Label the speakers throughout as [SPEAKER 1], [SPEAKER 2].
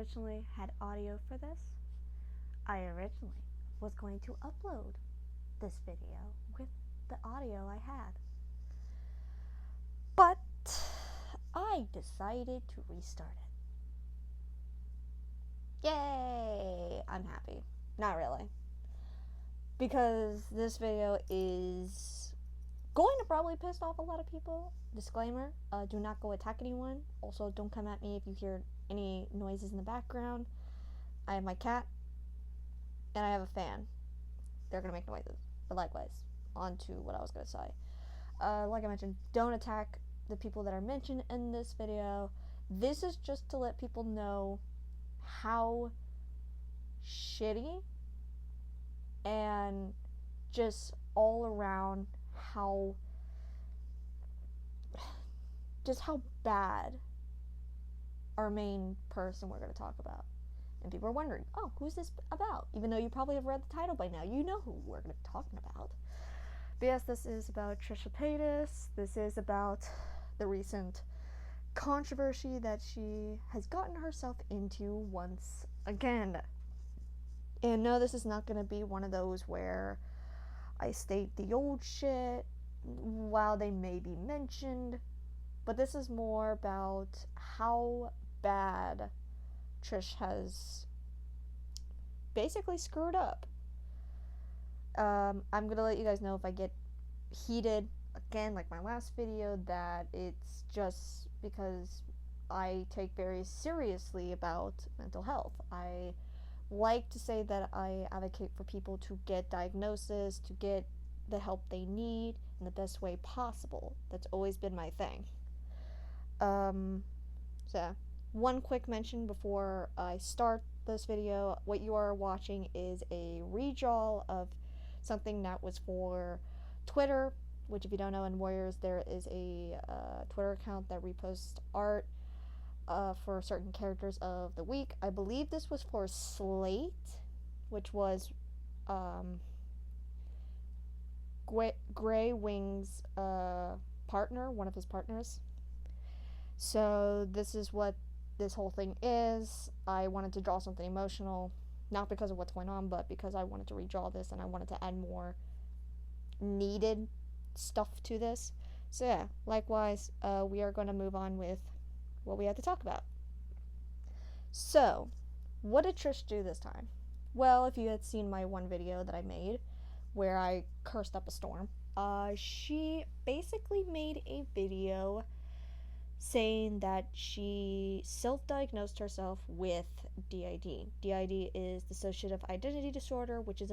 [SPEAKER 1] originally had audio for this. I originally was going to upload this video with the audio I had. But I decided to restart it. Yay! I'm happy. Not really. Because this video is going to probably piss off a lot of people. Disclaimer, do not go attack anyone. Also, don't come at me if you hear any noises in the background. I have my cat, and I have a fan. They're going to make noises. But likewise, on to what I was going to say. Like I mentioned, don't attack the people that are mentioned in this video. This is just to let people know how shitty and just all around how bad our main person we're going to talk about. And people are wondering, oh, who's this about? Even though you probably have read the title by now, you know who we're going to be talking about. But yes, this is about Trisha Paytas. This is about the recent controversy that she has gotten herself into once again. And no, this is not going to be one of those where I state the old shit while they may be mentioned. But this is more about how bad Trish has basically screwed up. I'm going to let you guys know if I get heated again, like my last video, that it's just because I take very seriously about mental health. I like to say that I advocate for people to get diagnosis, to get the help they need in the best way possible. That's always been my thing. So one quick mention before I start this video. What you are watching is a redraw of something that was for Twitter, which if you don't know, in Warriors there is a Twitter account that reposts art for certain characters of the week. I believe this was for Slate, which was Grey Wing's partner, one of his partners. So this is what this whole thing is. I wanted to draw something emotional, not because of what's going on, but because I wanted to redraw this and I wanted to add more needed stuff to this. So yeah, likewise, we are going to move on with what we had to talk about. So, what did Trish do this time? Well, if you had seen my one video that I made where I cursed up a storm, she basically made a video saying that she self-diagnosed herself with D.I.D. D.I.D. is dissociative identity disorder, which is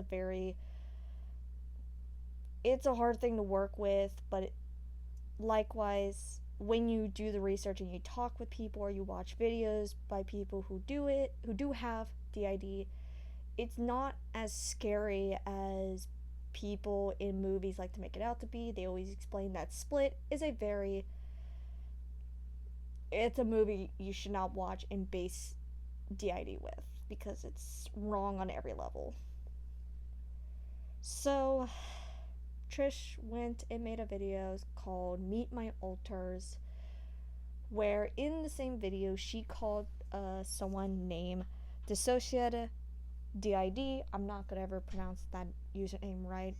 [SPEAKER 1] it's a hard thing to work with, but likewise, when you do the research and you talk with people or you watch videos by people who do have D.I.D, it's not as scary as people in movies like to make it out to be. They always explain that Split is it's a movie you should not watch and base D.I.D with, because it's wrong on every level. So Trish went and made a video called Meet My Alters, where in the same video she called someone named Dissociadid, D.I.D. I'm not going to ever pronounce that username right.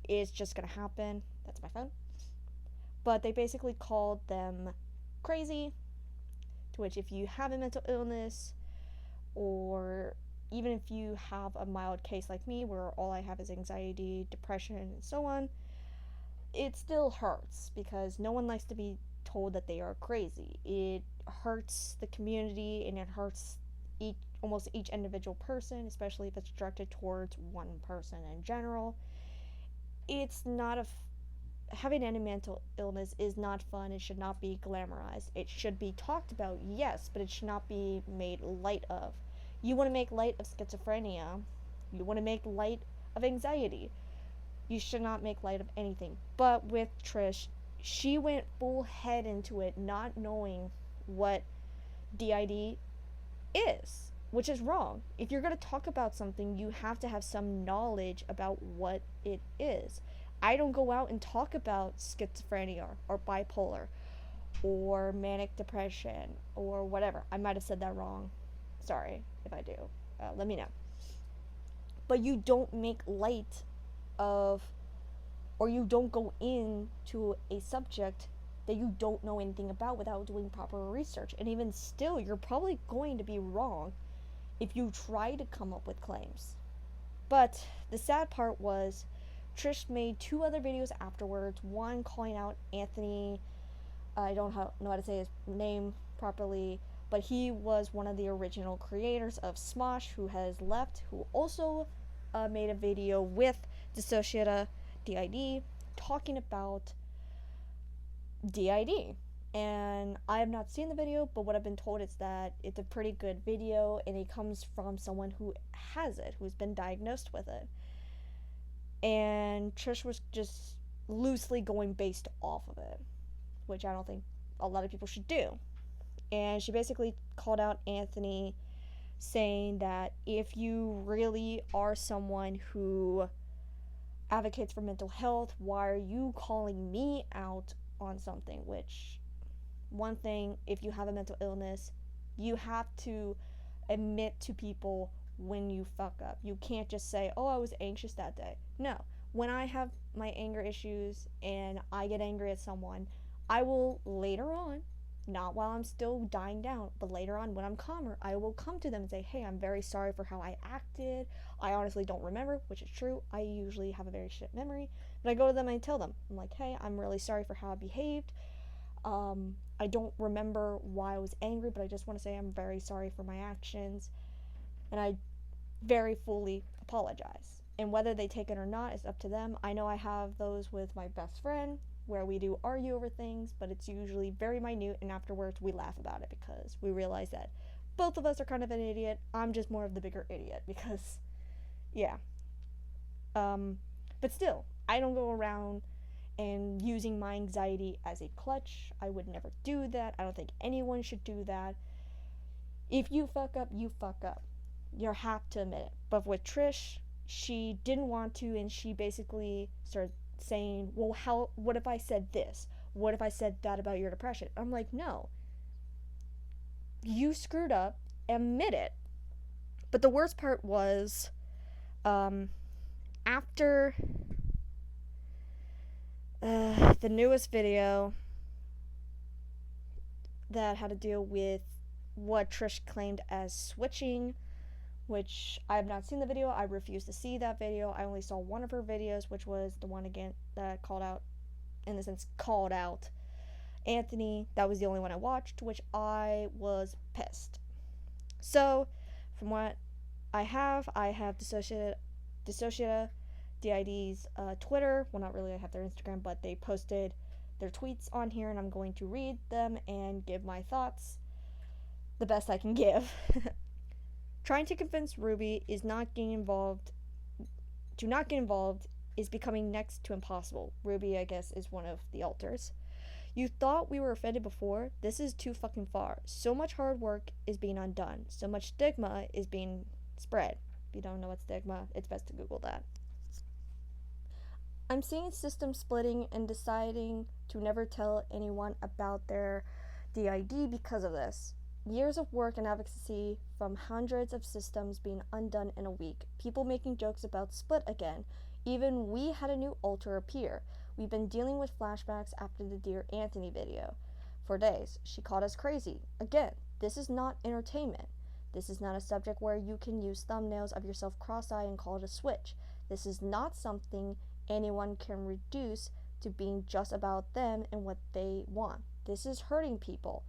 [SPEAKER 1] It's just going to happen. That's my phone. But they basically called them crazy, to which if you have a mental illness, or even if you have a mild case like me where all I have is anxiety, depression, and so on, it still hurts because no one likes to be told that they are crazy. It hurts the community and it hurts almost each individual person, especially if it's directed towards one person in general. It's not having any mental illness is not fun. It should not be glamorized. It should be talked about, yes, but it should not be made light of. You want to make light of schizophrenia. You want to make light of anxiety. You should not make light of anything. But with Trish, she went full head into it, not knowing what D.I.D is, which is wrong. If you're going to talk about something, you have to have some knowledge about what it is. I don't go out and talk about schizophrenia or bipolar or manic depression or whatever. I might have said that wrong. Sorry if I do. Let me know. But you don't make light of, or you don't go into a subject that you don't know anything about without doing proper research. And even still, you're probably going to be wrong if you try to come up with claims. But the sad part was Trish made 2 other videos afterwards, one calling out Anthony. I don't know how to say his name properly, but he was one of the original creators of Smosh, who has left, who also made a video with Dissociadid, D.I.D, talking about D.I.D. And I have not seen the video, but what I've been told is that it's a pretty good video, and it comes from someone who has it, who's been diagnosed with it. And Trish was just loosely going based off of it, which I don't think a lot of people should do. And she basically called out Anthony, saying that if you really are someone who advocates for mental health, why are you calling me out on something? Which, one thing, if you have a mental illness, you have to admit to people when you fuck up. You can't just say, oh, I was anxious that day. No. When I have my anger issues and I get angry at someone, I will later on, not while I'm still dying down, but later on when I'm calmer, I will come to them and say, hey, I'm very sorry for how I acted. I honestly don't remember, which is true. I usually have a very shit memory. But I go to them and I tell them, I'm like, hey, I'm really sorry for how I behaved. I don't remember why I was angry, but I just want to say I'm very sorry for my actions. And I very fully apologize. And whether they take it or not is up to them. I know I have those with my best friend where we do argue over things, but it's usually very minute, and afterwards we laugh about it because we realize that both of us are kind of an idiot. I'm just more of the bigger idiot because, yeah. But still, I don't go around and using my anxiety as a crutch. I would never do that. I don't think anyone should do that. If you fuck up, you fuck up. You have to admit it. But with Trish, she didn't want to, and she basically started saying, well, what if I said this? What if I said that about your depression? I'm like, no. You screwed up. Admit it. But the worst part was, after the newest video that had to deal with what Trish claimed as switching, which I have not seen the video. I refuse to see that video. I only saw one of her videos, which was the one again that called out Anthony. That was the only one I watched, which I was pissed. So, from what I have Dissociadid D.I.D's Twitter. Well, not really, I have their Instagram, but they posted their tweets on here, and I'm going to read them and give my thoughts the best I can give. Trying to convince Ruby to not get involved is becoming next to impossible. Ruby, I guess, is one of the alters. You thought we were offended before? This is too fucking far. So much hard work is being undone. So much stigma is being spread. If you don't know what stigma, it's best to Google that. I'm seeing systems splitting and deciding to never tell anyone about their D.I.D. because of this. Years of work and advocacy from hundreds of systems being undone in a week. People making jokes about split again. Even we had a new alter appear. We've been dealing with flashbacks after the Dear Anthony video for days. She called us crazy. Again, this is not entertainment. This is not a subject where you can use thumbnails of yourself cross-eyed and call it a switch. This is not something anyone can reduce to being just about them and what they want. This is hurting people.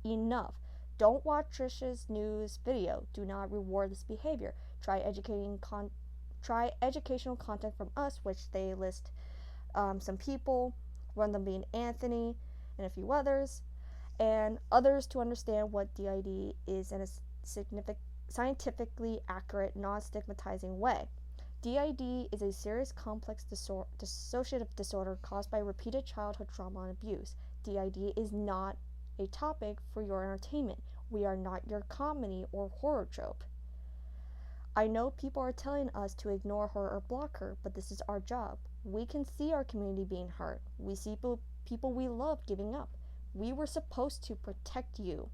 [SPEAKER 1] Enough. Don't watch Trisha's news video. Do not reward this behavior. Try educational content from us, which they list some people, one of them being Anthony and a few others, and others to understand what D.I.D. is in a scientifically accurate, non-stigmatizing way. D.I.D. is a serious, complex dissociative disorder caused by repeated childhood trauma and abuse. D.I.D. is not a topic for your entertainment. We are not your comedy or horror trope. I know people are telling us to ignore her or block her, but this is our job. We can see our community being hurt. We see people we love giving up. We were supposed to protect you.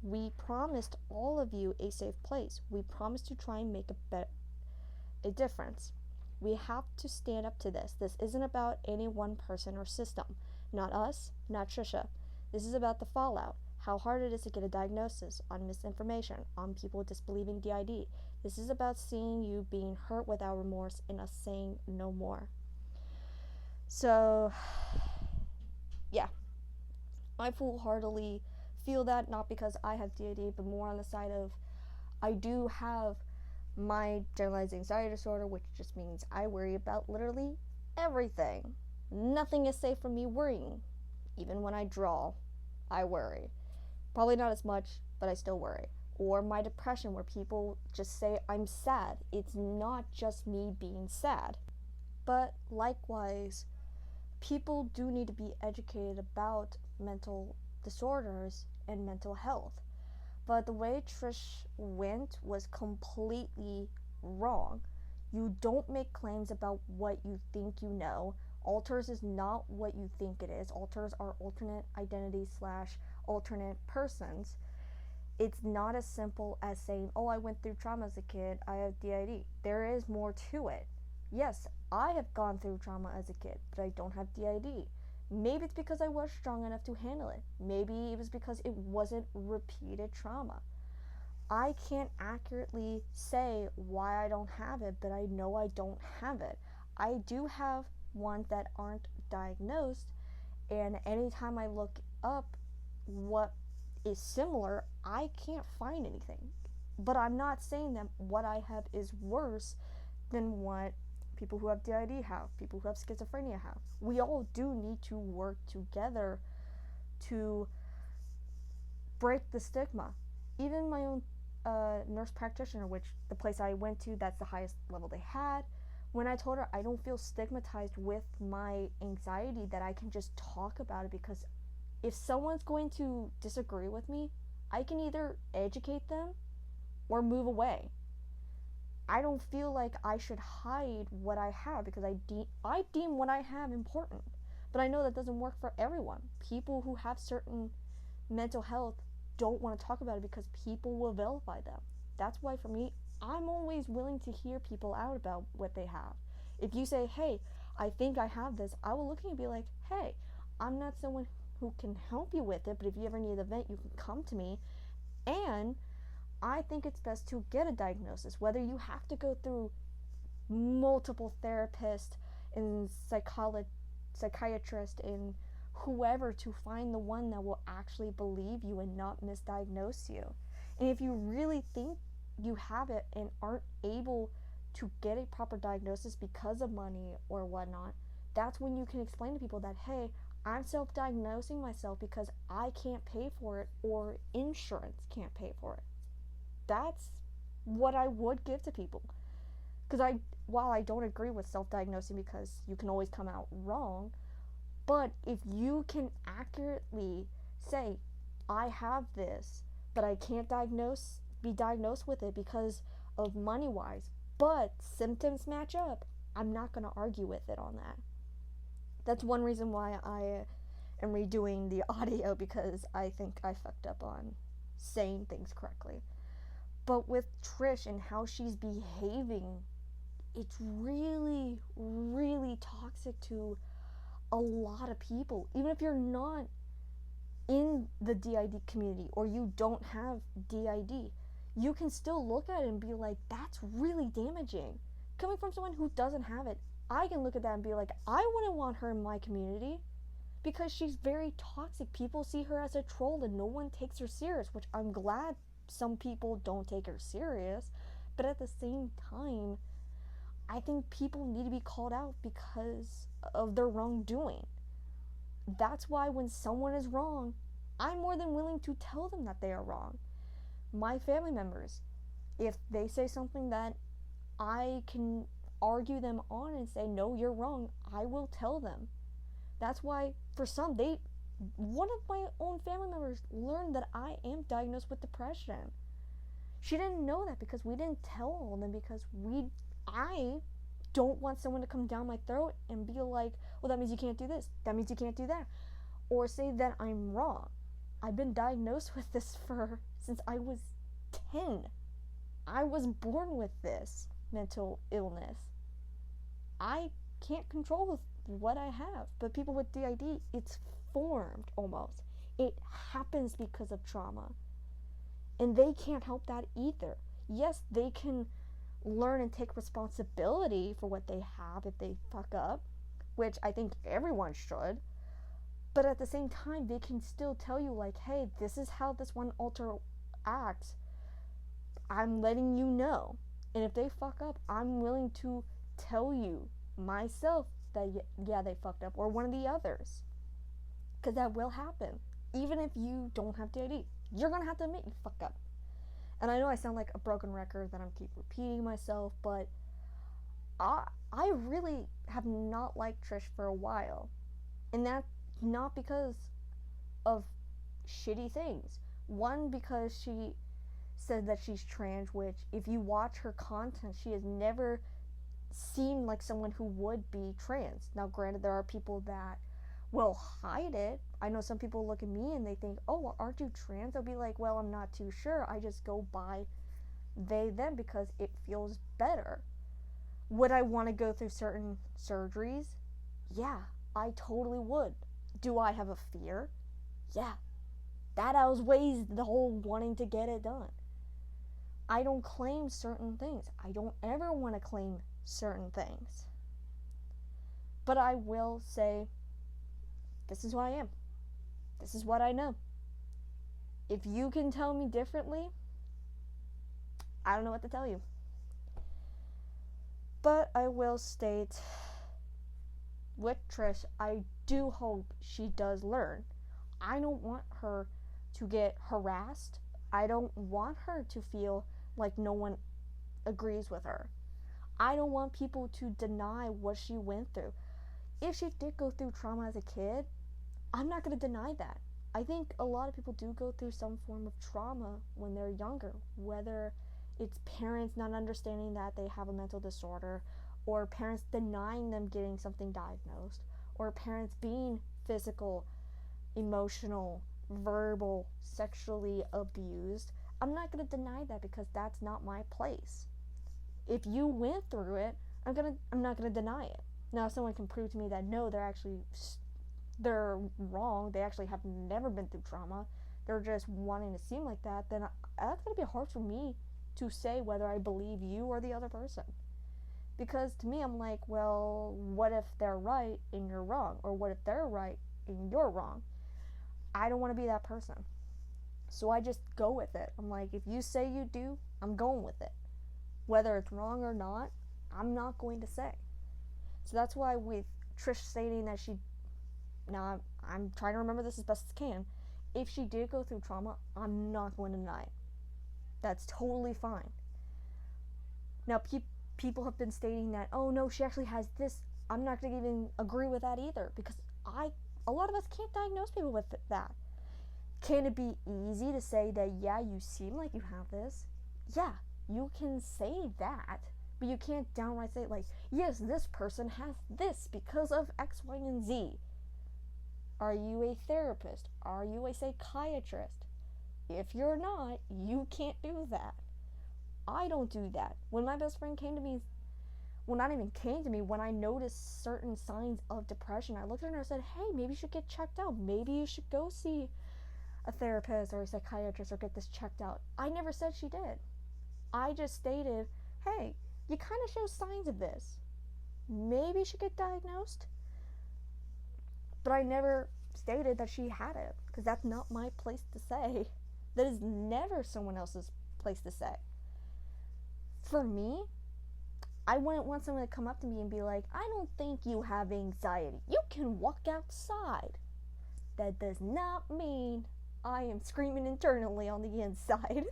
[SPEAKER 1] We promised all of you a safe place. We promised to try and make a difference. We have to stand up to this. This isn't about any one person or system. Not us, not Trisha. This is about the fallout. How hard it is to get a diagnosis, on misinformation, on people disbelieving D.I.D. This is about seeing you being hurt without remorse and us saying no more. So, yeah. I full-heartedly feel that, not because I have D.I.D, but more on the side of I do have my generalized anxiety disorder, which just means I worry about literally everything. Nothing is safe from me worrying. Even when I draw, I worry. Probably not as much, but I still worry. Or my depression, where people just say I'm sad. It's not just me being sad. But likewise, people do need to be educated about mental disorders and mental health. But the way Trish went was completely wrong. You don't make claims about what you think you know. Alters is not what you think it is. Alters are alternate identities / alternate persons. It's not as simple as saying, oh, I went through trauma as a kid, I have D.I.D. There is more to it. Yes, I have gone through trauma as a kid, but I don't have D.I.D. Maybe it's because I was strong enough to handle it. Maybe it was because it wasn't repeated trauma. I can't accurately say why I don't have it, but I know I don't have it. I do have ones that aren't diagnosed, and anytime I look up what is similar, I can't find anything. But I'm not saying that what I have is worse than what people who have D.I.D have, people who have schizophrenia have. We all do need to work together to break the stigma. Even my own nurse practitioner, which the place I went to, that's the highest level they had, when I told her I don't feel stigmatized with my anxiety, that I can just talk about it, because if someone's going to disagree with me, I can either educate them or move away. I don't feel like I should hide what I have, because I deem what I have important. But I know that doesn't work for everyone. People who have certain mental health don't want to talk about it because people will vilify them. That's why for me, I'm always willing to hear people out about what they have. If you say, hey, I think I have this, I will look at you and be like, hey, I'm not someone who can help you with it, but if you ever need a vent, you can come to me. And I think it's best to get a diagnosis, whether you have to go through multiple therapists and psychiatrists and whoever to find the one that will actually believe you and not misdiagnose you. And if you really think you have it and aren't able to get a proper diagnosis because of money or whatnot, that's when you can explain to people that, hey, I'm self-diagnosing myself because I can't pay for it or insurance can't pay for it. That's what I would give to people. Because while I don't agree with self-diagnosing because you can always come out wrong, but if you can accurately say, I have this, but I can't be diagnosed with it because of money-wise, but symptoms match up, I'm not going to argue with it on that. That's one reason why I am redoing the audio, because I think I fucked up on saying things correctly. But with Trish and how she's behaving, it's really, really toxic to a lot of people. Even if you're not in the D.I.D community or you don't have D.I.D, you can still look at it and be like, that's really damaging. Coming from someone who doesn't have it, I can look at that and be like, I wouldn't want her in my community because she's very toxic. People see her as a troll and no one takes her serious, which I'm glad some people don't take her serious. But at the same time, I think people need to be called out because of their wrongdoing. That's why when someone is wrong, I'm more than willing to tell them that they are wrong. My family members, if they say something that I can argue them on and say, no, you're wrong, I will tell them. That's why for some, one of my own family members learned that I am diagnosed with depression. She didn't know that because we didn't tell all of them, because I don't want someone to come down my throat and be like, well, that means you can't do this, that means you can't do that, or say that I'm wrong. I've been diagnosed with this for since I was 10. I was born with this mental illness. I can't control what I have, but people with D.I.D, it's formed almost. It happens because of trauma. And they can't help that either. Yes, they can learn and take responsibility for what they have if they fuck up, which I think everyone should. But at the same time, they can still tell you, like, hey, this is how this one alter acts. I'm letting you know. And if they fuck up, I'm willing to tell you myself that, yeah, they fucked up, or one of the others. Because that will happen. Even if you don't have D.I.D, you're going to have to admit you fucked up. And I know I sound like a broken record, that I keep repeating myself, but I really have not liked Trish for a while. And that's not because of shitty things. One, because she said that she's trans, which if you watch her content, she has never seemed like someone who would be trans. Now, granted, there are people that will hide it. I know some people look at me and they think, oh, well, aren't you trans? I'll be like, well, I'm not too sure. I just go by they, them because it feels better. Would I want to go through certain surgeries? Yeah, I totally would. Do I have a fear? Yeah. That outweighs the whole wanting to get it done. I don't claim certain things. I don't ever want to claim certain things. But I will say, this is who I am. This is what I know. If you can tell me differently, I don't know what to tell you. But I will state, with Trish, I do hope she does learn. I don't want her to get harassed. I don't want her to feel like no one agrees with her. I don't want people to deny what she went through. If she did go through trauma as a kid, I'm not going to deny that. I think a lot of people do go through some form of trauma when they're younger, whether it's parents not understanding that they have a mental disorder, or parents denying them getting something diagnosed, or parents being physical, emotional, verbal, sexually abused. I'm not going to deny that because that's not my place. If you went through it, I'm not going to deny it. Now, if someone can prove to me that no, they're wrong, they actually have never been through trauma, they're just wanting to seem like that, then that's going to be hard for me to say whether I believe you or the other person. Because to me, I'm like, well, what if they're right and you're wrong? Or what if they're right and you're wrong? I don't want to be that person. So I just go with it. I'm like, if you say you do, I'm going with it. Whether it's wrong or not, I'm not going to say. So that's why with Trish stating that now I'm trying to remember this as best as I can. If she did go through trauma, I'm not going to deny it. That's totally fine. Now, people have been stating that, oh no, she actually has this. I'm not going to even agree with that either, because a lot of us can't diagnose people with that. Can it be easy to say that, yeah, you seem like you have this? Yeah, you can say that, but you can't downright say, like, yes, this person has this because of X, Y, and Z. Are you a therapist? Are you a psychiatrist? If you're not, you can't do that. I don't do that. When my best friend came to me, well, not even came to me, when I noticed certain signs of depression, I looked at her and I said, hey, maybe you should get checked out. Maybe you should go see a therapist or a psychiatrist or get this checked out. I never said she did. I just stated, hey, you kind of show signs of this. Maybe you should get diagnosed. But I never stated that she had it, because that's not my place to say. That is never someone else's place to say. For me, I wouldn't want someone to come up to me and be like, I don't think you have anxiety. You can walk outside. That does not mean I am screaming internally on the inside.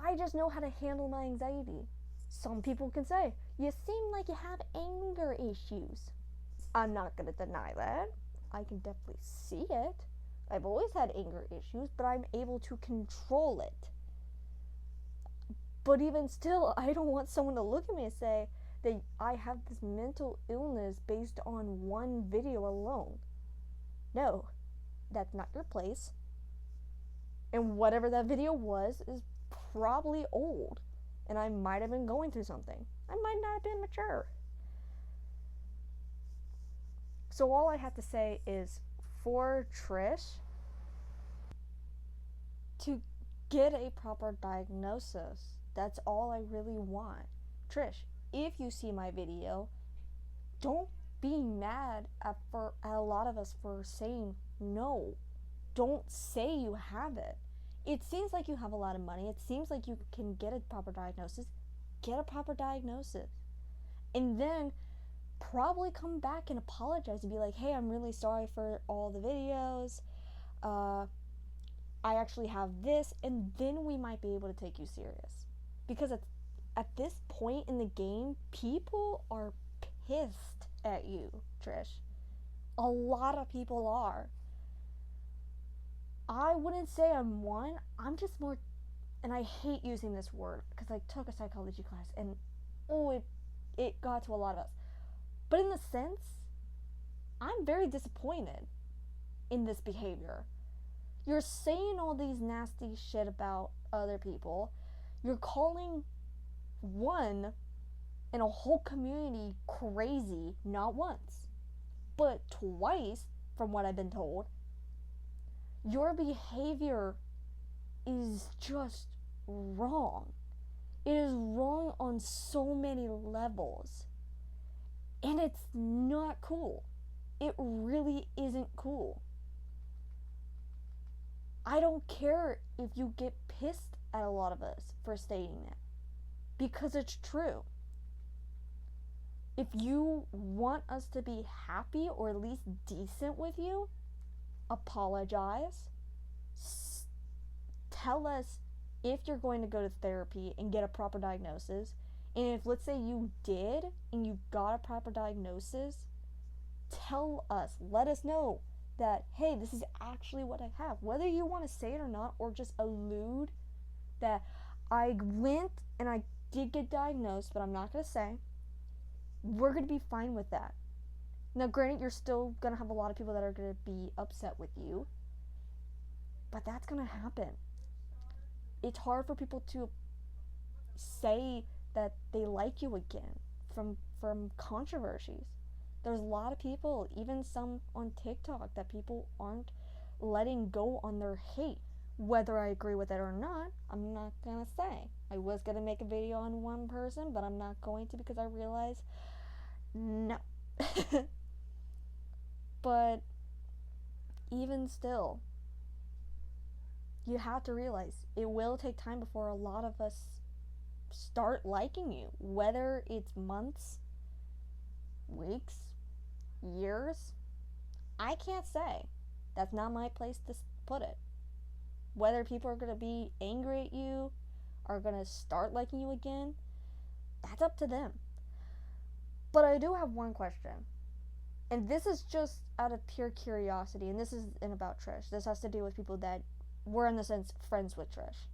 [SPEAKER 1] I just know how to handle my anxiety. Some people can say, you seem like you have anger issues. I'm not going to deny that. I can definitely see it. I've always had anger issues, but I'm able to control it. But even still, I don't want someone to look at me and say that I have this mental illness based on one video alone. No, that's not your place. And whatever that video was is probably old. And I might have been going through something. I might not have been mature. So all I have to say is, for Trish to get a proper diagnosis, that's all I really want. Trish, if you see my video, don't be mad at a lot of us for saying no. Don't say you have it. It seems like you have a lot of money. It seems like you can get a proper diagnosis. Get a proper diagnosis. And then probably come back and apologize and be like, hey, I'm really sorry for all the videos. I actually have this. And then we might be able to take you serious. Because at this point in the game, people are pissed at you, Trish. A lot of people are. I wouldn't say I'm one. I'm just more, and I hate using this word because I took a psychology class and it got to a lot of us. But in the sense, I'm very disappointed in this behavior. You're saying all these nasty shit about other people. You're calling one in a whole community crazy, not once, but twice, from what I've been told. Your behavior is just wrong. It is wrong on so many levels. And it's not cool. It really isn't cool. I don't care if you get pissed at a lot of us for stating that, because it's true. If you want us to be happy or at least decent with you, apologize. Tell us if you're going to go to therapy and get a proper diagnosis. And if, let's say, you did and you got a proper diagnosis, tell us, let us know that, hey, this is actually what I have. Whether you want to say it or not, or just allude that I went and I did get diagnosed, but I'm not going to say, we're going to be fine with that. Now, granted, you're still going to have a lot of people that are going to be upset with you, but that's going to happen. It's hard for people to say that they like you again from controversies. There's a lot of people, even some on TikTok, that people aren't letting go on their hate. Whether I agree with it or not, I'm not going to say. I was going to make a video on one person, but I'm not going to because I realize, no. But even still, you have to realize it will take time before a lot of us start liking you. Whether it's months, weeks, years, I can't say. That's not my place to put it. Whether people are going to be angry at you, are going to start liking you again, that's up to them. But I do have one question. And this is just out of pure curiosity, and this isn't about Trish. This has to do with people that were, in the sense, friends with Trish.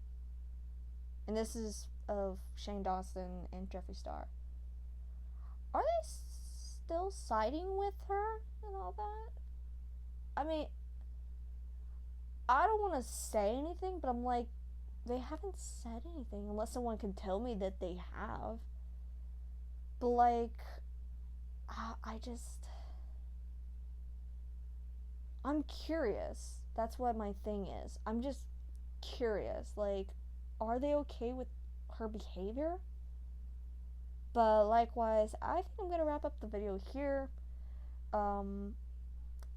[SPEAKER 1] And this is of Shane Dawson and Jeffree Star. Are they still siding with her and all that? I mean, I don't want to say anything, but I'm like, they haven't said anything unless someone can tell me that they have. But like, I'm curious. That's what my thing is. I'm just curious. Like, are they okay with her behavior? But likewise, I think I'm going to wrap up the video here.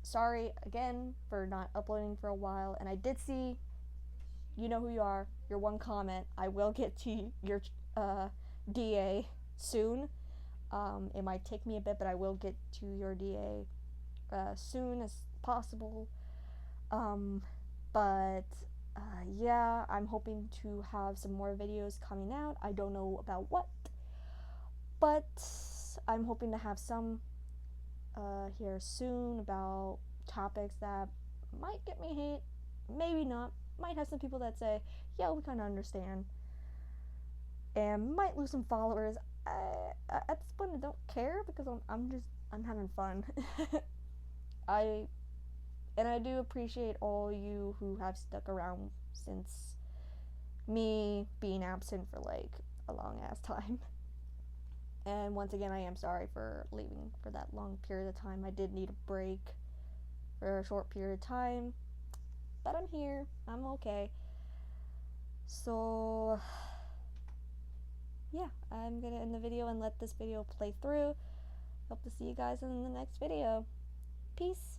[SPEAKER 1] Sorry again for not uploading for a while. And I did see, you know who you are, your one comment. I will get to your DA soon. It might take me a bit, but I will get to your DA soon as possible. Yeah, I'm hoping to have some more videos coming out. I don't know about what, but I'm hoping to have some here soon about topics that might get me hate, maybe not. Might have some people that say, yeah, we kind of understand, and might lose some followers. At this point, I don't care because I'm having fun. I do appreciate all you who have stuck around since me being absent for like a long ass time. And once again, I am sorry for leaving for that long period of time. I did need a break for a short period of time, but I'm here. I'm okay. So yeah, I'm gonna end the video and let this video play through. Hope to see you guys in the next video. Peace.